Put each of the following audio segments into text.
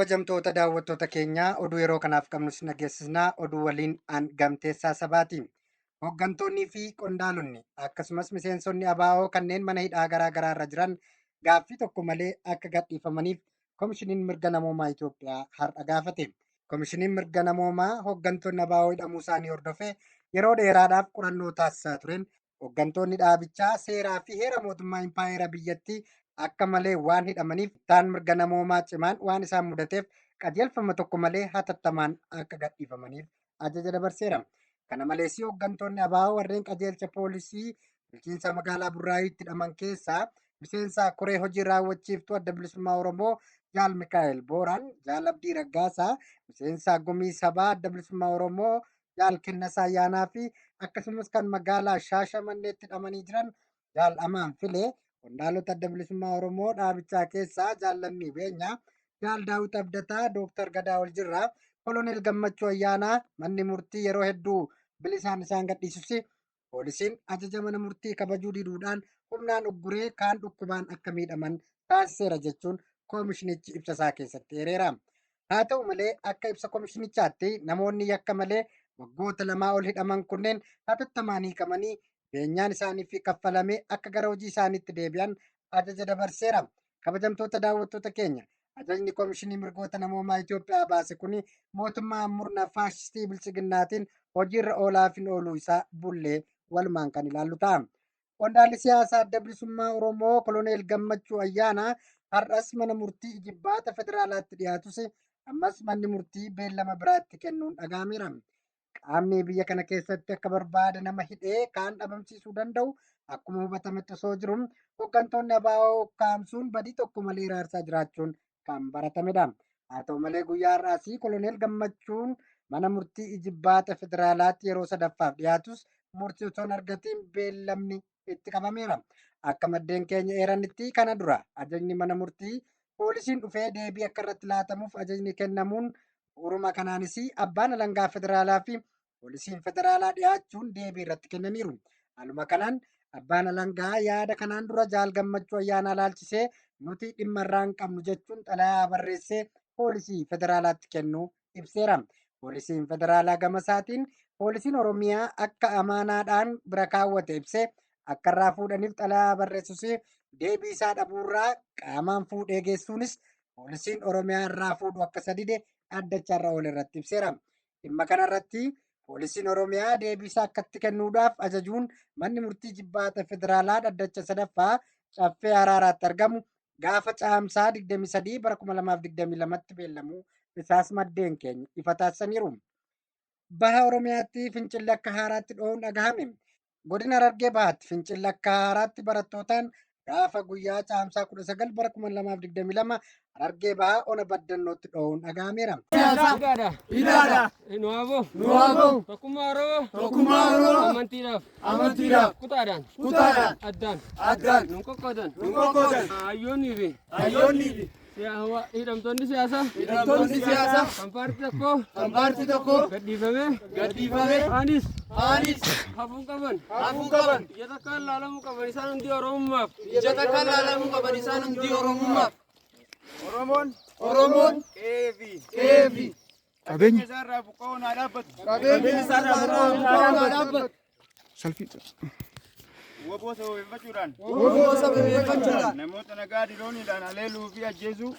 Kabajamtoota daawwattoota keenyaa oduu yeroo kanaaf qabnu sin dhageessisnaa oduu waliin aan gamteessaa sabaati. Hooggantoonnii fi qondaalonni akkasumas miseensonni ABO kanneen mana hidhaa garaa garaa irra jiran gaaffii tokko malee akka gadhiifamaniif Komishiniin Mirga Namoomaa Itoophiyaa har'a gaafate. Komishiniin Mirga Namoomaa hooggantoonni ABO hidhamuu isaanii hordofee yeroo dheeraadhaaf qorannoo taasisaa tureen hooggantoonni dhaabichaa seeraa fi heera mootummaa impaayera biyyattii akka malee waan hidhamaniif taan mirga namoomaa cimaan waan isaan mudateef qajeelfama tokko malee hatattamaan akka gadhiifamaniif ajaja dabarseera. Kana malees hooggantoonni ABO warreen qajeelcha poolisii bulchiinsa magaalaa Burraayyuutti hidhaman keessaa miseensa koree hojii raawwachiiftuu adda bilisummaa Oromoo Jaal Mikaa'el Booraan, Jaal Abdii Raggaasaa, miseensa gumii sabaa adda bilisummaa Oromoo Jaal Kennasaa Ayyaanaa fi akkasumas kan magaalaa Shaashamanneetti hidhamanii jiran Jaal Amaan Filee, qondaalota adda bilisummaa Oromoo dhaabichaa keessaa Jaal Lammii Beenyaa, Jaal Daawit Abdataa, Dooktar Gadaa Oljirraa, Koloneel Gammachuu Ayyaanaa manni murtii yeroo hedduu bilisaan isaan gadhiisusi poolisiin ajaja mana murtii kabajuu diduudhaan humnaan ugguree kaan dhukkubaan akka miidhaman taasiseera jechuun koomishinichi ibsa isaa keessatti hireera. Haa ta'u malee akka ibsa koomishinichaatti namoonni yakka malee waggoota lamaa ol hidhaman kunneen hatattamaan hiikamanii beenyaan isaaniif kaffalamee akka gara hojii isaaniitti deebi'an ajaja dabarseera. Kabajamtoota daawwattoota keenya ajajni Koomishinii Mirgoota Namoomaa Itoophiyaa baase kun mootummaa murna faashistii bilchiginnaatiin hojiirra oolaafin ooluu isaa bullee walumaan kan ilaallu ta'a. Qondaalli siyaasaa adda bilisummaa Oromoo Koloneel Gammachuu Ayyaanaa har'as mana murtii Ijibbaata Federaalaatti dhiyaatus ammas manni murtii beellama biraatti kennuun dhaga'ameera. Qaamni biyya kana keessatti akka barbaade nama hidhee kaan dhabamsiisuu danda'u akkuma hubatametti osoo jiru hooggantoonni ABO kaamsuun badii tokko malee raarsaa jiraachuun kan baratamedha. Haa ta'u malee guyyaa har'aas Koloneel Gammachuun mana murtii Ijibbaata Federaalaatti yeroo sadaffaaf dhiyaatus murtii osoo hin argatiin beellamni itti qabameera. Akka maddeen keenya eeranitti kana dura ajajni mana murtii poolisiin dhufee deebii akka irratti laatamuuf ajajni kennamuun uruma kanaanis abbaan alangaa federaalaa fi poolisiin federaalaa dhiyaachuun deebii irratti kennaniiru. Haaluma kanaan abbaan alangaa yaada kanaan dura Jaal Gammachuu Ayyaanaa laalchisee nuti dhimma irraa hin qabnu jechuun xalayaa barreessee poolisii federaalaatti kennuu ibseera. Poolisiin federaalaa gama isaatiin poolisiin Oromiyaa akka amaanaadhaan bira kaawwate ibsee akka irraa fuudhaniif xalayaa barreessus deebii isaa dhabuurraa qaamaan fuudhee geessuunis poolisiin Oromiyaa irraa fuudhu akka sadide dhaddacha irra oole irratti ibseera. Dhimma kanarratti poolisiin Oromiyaa deebii isaa akkatti kennuudhaaf ajajuun manni murtii Ijibbaata Federaalaa dhaddacha sadaffaa caffee Araaraatti argamu gaafa caamsaa 23 bara 2022tti beellamuu isaas maddeen keenya ifa taasisaniiru. Baha Oromiyaatti fincilli akka haaraatti dho'uun dhagahame. Godina Harargee Bahaatti fincilli akka haaraatti barattootaan gaafa guyyaa caamsaa 19 bara 2022 Harargee Bahaa ona baddannootti dho'uun dhagahameera. Nuwaabo. Tokkummaa Oromoo. Amantiidhaaf. Kutaadhaan. Addaan. Nun qoqqoodan. Hayyoonnii fi. Hidhamtoonni siyaasaa. Kan paartii tokkoo. Gadhiifamee. Anis. Hafuun qaban. Ija takkaan laalamuu qaban isaan hundi Oromummaaf. Oromoon. Qeefi. Qabeenya isaarraa buqqa'uun haa dhaabbatu. Woboo sababeeffachuudhaan namoota nagaa dirooniidhaan aleeluu fi ajjeesuu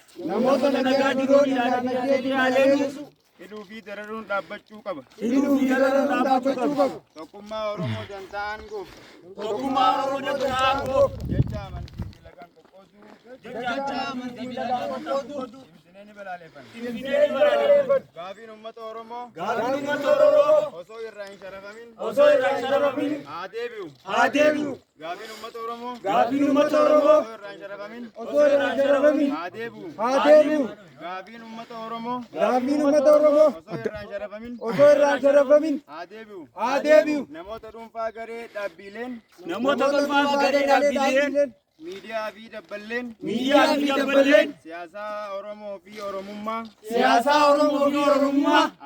hidhuu fi dararuun dhaabbachuu qaba. Tokkummaa Oromoo dantaan goof. Jecha amantii filagaan qoqqooduu. Gaafiin uummata Oromoo osoo irraa hin sharafamin haa deebi'u. Gaafiin uummata Oromoo osoo irraa hin sharafamin haa deebi'u. Gaafiin uummata Oromoo osoo irraa hin sharafamin haa deebi'u. Namoota dhuunfaa garee dhaabbileen miidiyaa fi dabballeen siyaasaa Oromoo fi Oromummaa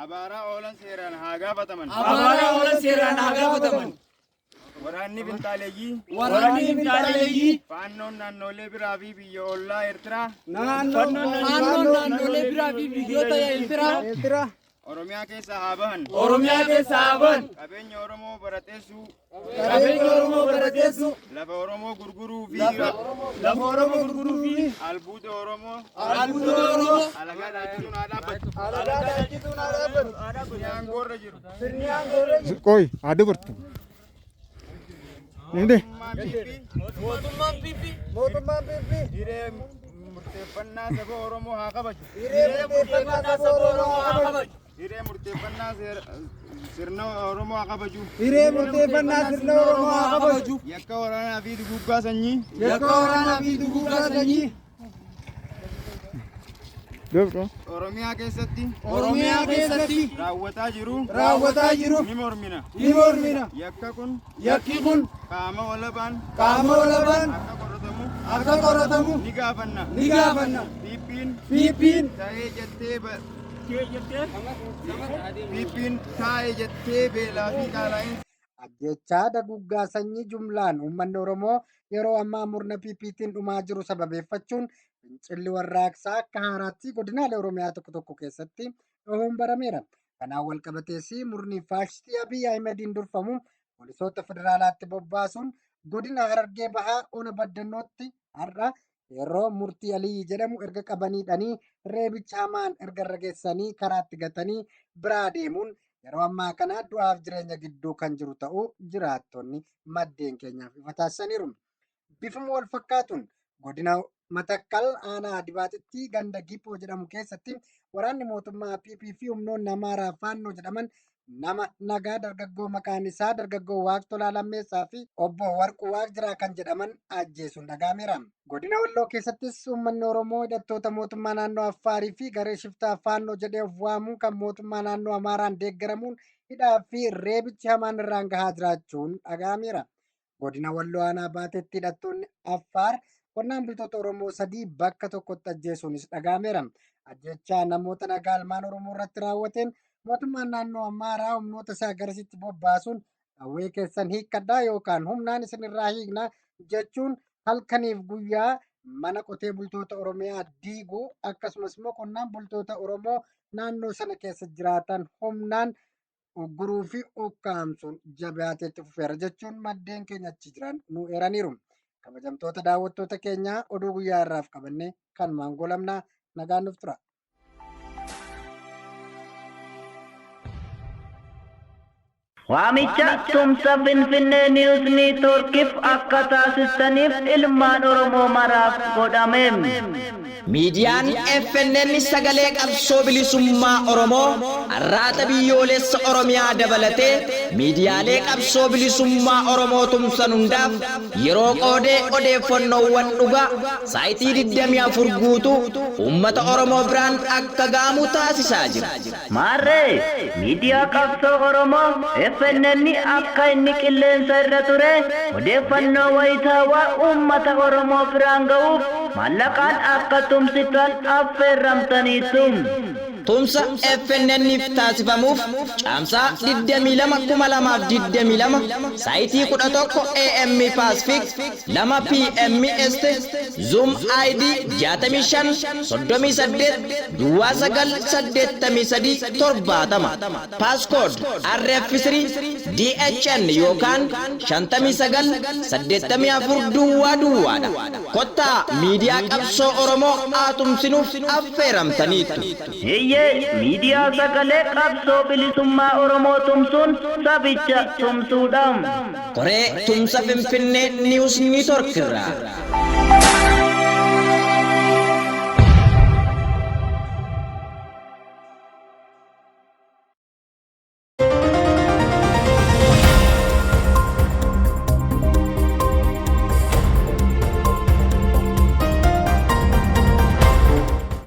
abaaraa oolan seeraan haa gaafataman. Waraanni Finxaaleeyyii. Waraanni Finxaaleeyyii. Faannoon naannolee biraa fi biyya ollaa Eertiraa. Faannoon naannolee biraa fi biyyoota Eertiraa. Oromiyaa keessa haa bahan. Oromiyaa keessa haa bahan. Qabeenya Oromoo barateessuu. Qabeenya Oromoo barateessuu. Lafa Oromoo gurguruu fi albuuda Oromoo. Alagaa dhaachisuun haa dhaabbatu. Sirni aangoorra jiru. Qoy haa dabartu. Mootummaan Fiifi. Hiree murteeffannaa saba Oromoo haa kabaju. Hiree murteeffannaa sirna Oromoo haa kabaju. Yakka waraanaa fi duguggaa sanyii. Oromiyaa keessatti raawwataa jiru ni mormina. Yakki kun qaama walabaan akka qoratamu ni gaafanna. Fiippiin taa'ee jettee beelaa fi qaala'iinsa. Ajjechaa duguggaa sanyii jumlaan uummanni Oromoo yeroo ammaa murna PPtiin dhumaa jiru sababeeffachuun fincilli warraaqsaa akka haaraatti godinaalee Oromiyaa tokko tokko keessatti dhahuun barameera. Kanaan wal qabatees murni faashistii Abiy Ahimediin durfamu poolisoota federaalaatti bobbaasuun godina Harargee Bahaa Ona Baddannootti har'a yeroo murtii Alii jedhamu erga qabaniidhanii reebicha hamaan erga rageessanii karaatti gatanii biraa deemuun yeroo ammaa kana du'aaf jireenya gidduu kan jiru ta'uu jiraattonni maddeen keenyaaf ifa taasisaniiru. Bifuma wal fakkaatuun godina Matakkal aanaa Dibaatitti ganda Gipoo jedhamu keessatti waraanni mootummaa PP fi humnoonni Amaaraa Faannoo jedhaman nama nagaa dargaggoo maqaan isaa dargaggoo Waaqtolaa Lammeessaa fi obbo Warquu Waaqjiraa kan jedhaman ajjeesuun dhagahameera. Godina Walloo keessattis uummanni Oromoo hidhattoota mootummaa naannoo Affaarii fi garee shiftaa Faannoo jedhee of waamu kan mootummaa naannoo Amaaraan deeggaramuun hidhaa fi reebichi hamaan irraan gahaa jiraachuun dhagahameera. Godina Walloo aanaa Baateetti hidhattoonni Affaar qonnaan bultoota Oromoo 3 bakka tokkotti ajjeesuunis dhagahameera. Ajjechaa namoota nagaa ilmaan Oromoo irratti raawwateen mootummaan naannoo Amaaraa humnoota isaa garasitti bobbaasuun dhawwee keessan hiikkadhaa yookaan humnaan isinirraa hiikna jechuun halkaniif guyyaa mana qotee bultoota Oromiyaa diiguu akkasumas immoo qonnaan bultoota Oromoo naannoo sana keessa jiraatan humnaan ugguruu fi ukkaamsuun jabaateetti fufeera jechuun maddeen keenya achi jiran nu eeraniiru. Kabajamtoota daawwattoota keenyaa oduu guyyaa irraaf qabannee kan maangoolamnaa nagaan nuuf tura. Waamicha tumsa Finfinnee Niwus Niitoorkiif akka taasistaniif ilmaan Oromoo maraaf godhame. Miidiyaan FNN sagalee qabsoo bilisummaa Oromoo arraata biyyoolessa Oromiyaa dabalatee miidiyaalee qabsoo bilisummaa Oromoo tumsan hundaaf yeroo qoodee odeeffannoowwan dhugaa saayitii 24 guutuu uummata Oromoo biraan akka ga'amu taasisaa jira. Maarree miidiyaa qabsoo Oromoo FNN akka inni qilleensa irra ture odeeffannoo wayitaawaa uummata Oromoo biraan ga'uuf maallaqaan akka tumsitan affeerramtaniitu. Tumsa FNN'if taasifamuuf caamsaa 22,2022 saayitii 11 AM Pacific 2 PM Est Zoom ID 6538 Duwwaa 983 70 Passcode RF3 DHN yookaan 5984 Duwwaadha. Kottaa miidiyaa qabsoo Oromoo tumsinuuf affeeramtaniitu. Miidiyaa sagalee qabsoo bilisummaa Oromoo tumsuun sabicha tumsuudhaan. Koree tumsa Finfinnee Niwus Niitoork irraa.